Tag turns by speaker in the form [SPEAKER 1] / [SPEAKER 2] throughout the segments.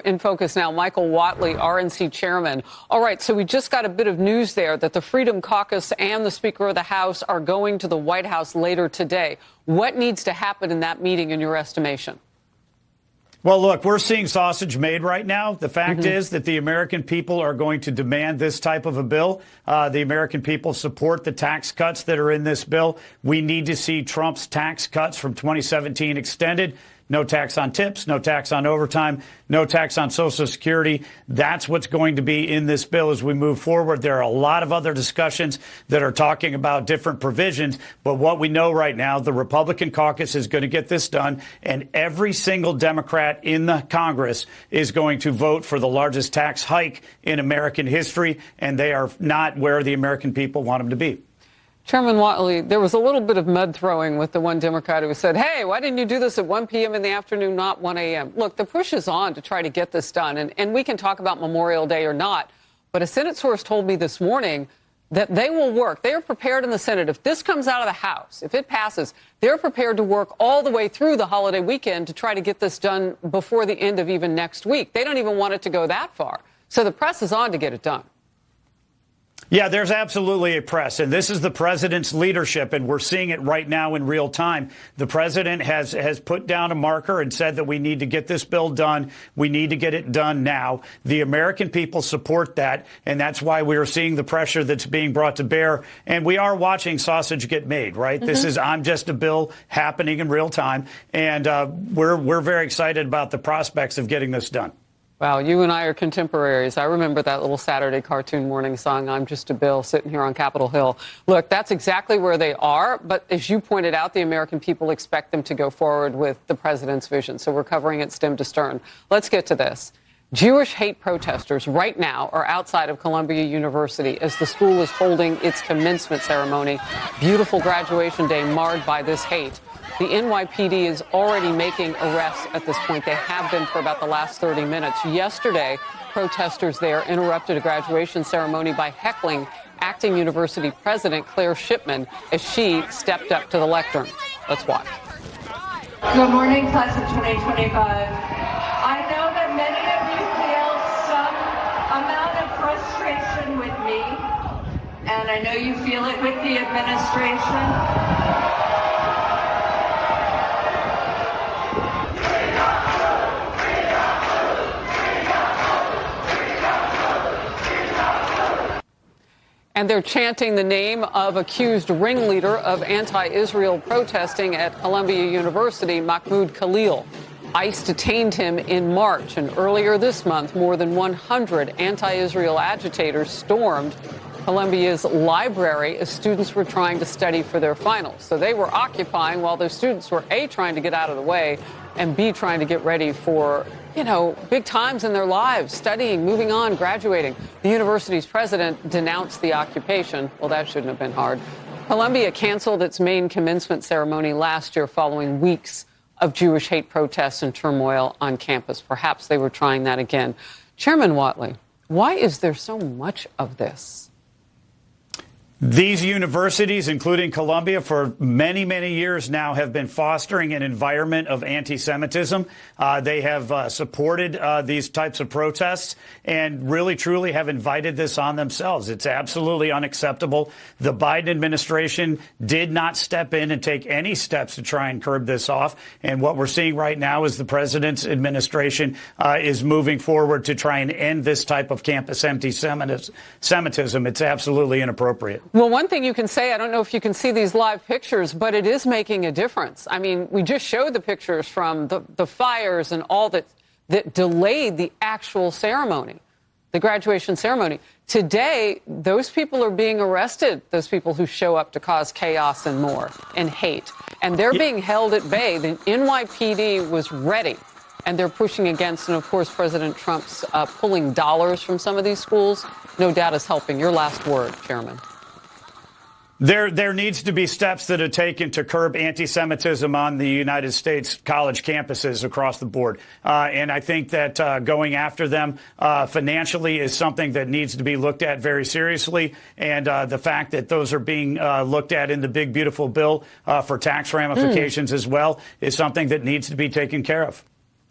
[SPEAKER 1] In focus now, Michael Whatley, RNC chairman. All right, so we just got a bit of news there that the Freedom Caucus and the Speaker of the House are going to the White House later today. What needs to happen in that meeting, in your estimation?
[SPEAKER 2] Well, look, we're seeing sausage made right now. The fact is that the American people are going to demand this type of a bill. The American people support the tax cuts that are in this bill. We need to see Trump's tax cuts from 2017 extended. No tax on tips, no tax on overtime, no tax on Social Security. That's what's going to be in this bill as we move forward. There are a lot of other discussions that are talking about different provisions. But what we know right now, the Republican caucus is going to get this done. And every single Democrat in the Congress is going to vote for the largest tax hike in American history. And they are not where the American people want them to be.
[SPEAKER 1] Chairman Whatley, there was a little bit of mud throwing with the one Democrat who said, hey, why didn't you do this at 1 p.m. in the afternoon, not 1 a.m.? Look, the push is on to try to get this done. And we can talk about Memorial Day or not. But a Senate source told me this morning that they will work. They are prepared in the Senate. If this comes out of the House, if it passes, they're prepared to work all the way through the holiday weekend to try to get this done before the end of even next week. They don't even want it to go that far. So the press is on to get it done.
[SPEAKER 2] Yeah, there's absolutely a press, and this is the president's leadership, and we're seeing it right now in real time. The president has put down a marker and said that we need to get this bill done. We need to get it done now. The American people support that, and that's why we are seeing the pressure that's being brought to bear. And we are watching sausage get made, right? This is I'm Just a Bill happening in real time, and we're very excited about the prospects of getting this done.
[SPEAKER 1] Wow, you and I are contemporaries. I remember that little Saturday cartoon morning song, I'm Just a Bill, sitting here on Capitol Hill. Look, that's exactly where they are. But as you pointed out, the American people expect them to go forward with the president's vision. So we're covering it stem to stern. Let's get to this. Jewish hate protesters right now are outside of Columbia University as the school is holding its commencement ceremony. Beautiful graduation day marred by this hate. The NYPD is already making arrests at this point. They have been for about the last 30 minutes. Yesterday, protesters there interrupted a graduation ceremony by heckling acting university president Claire Shipman as she stepped up to the lectern. Let's watch.
[SPEAKER 3] Good morning, class of 2025. I know that many of you feel some amount of frustration with me, and I know you feel it with the administration.
[SPEAKER 1] And they're chanting the name of accused ringleader of anti-Israel protesting at Columbia University, Mahmoud Khalil. ICE detained him in March, and earlier this month, more than 100 anti-Israel agitators stormed Columbia's library as students were trying to study for their finals. So they were occupying while those students were A, trying to get out of the way, and B, trying to get ready for, big times in their lives, studying, moving on, graduating. The university's president denounced the occupation. Well, that shouldn't have been hard. Columbia canceled its main commencement ceremony last year following weeks of Jewish hate protests and turmoil on campus. Perhaps they were trying that again. Chairman Whatley, why is there so much of this?
[SPEAKER 2] These universities, including Columbia, for many, many years now have been fostering an environment of anti-Semitism. They have supported these types of protests and really, truly have invited this on themselves. It's absolutely unacceptable. The Biden administration did not step in and take any steps to try and curb this off. And what we're seeing right now is the president's administration is moving forward to try and end this type of campus anti-Semitism. It's absolutely inappropriate.
[SPEAKER 1] Well, one thing you can say, I don't know if you can see these live pictures, but it is making a difference. I mean, we just showed the pictures from the fires and all that delayed the actual ceremony, the graduation ceremony. Today, those people are being arrested, those people who show up to cause chaos and more and hate. And they're being held at bay. The NYPD was ready, and they're pushing against. And, of course, President Trump's pulling dollars from some of these schools, no doubt is helping. Your last word, Chairman.
[SPEAKER 2] There needs to be steps that are taken to curb anti-Semitism on the United States college campuses across the board. And I think that going after them financially is something that needs to be looked at very seriously. And the fact that those are being looked at in the big, beautiful bill for tax ramifications as well is something that needs to be taken care of.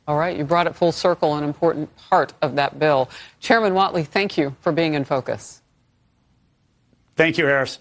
[SPEAKER 1] All right, you brought it full circle, an important part of that bill. Chairman Whatley, thank you for being in focus.
[SPEAKER 2] Thank you, Harris.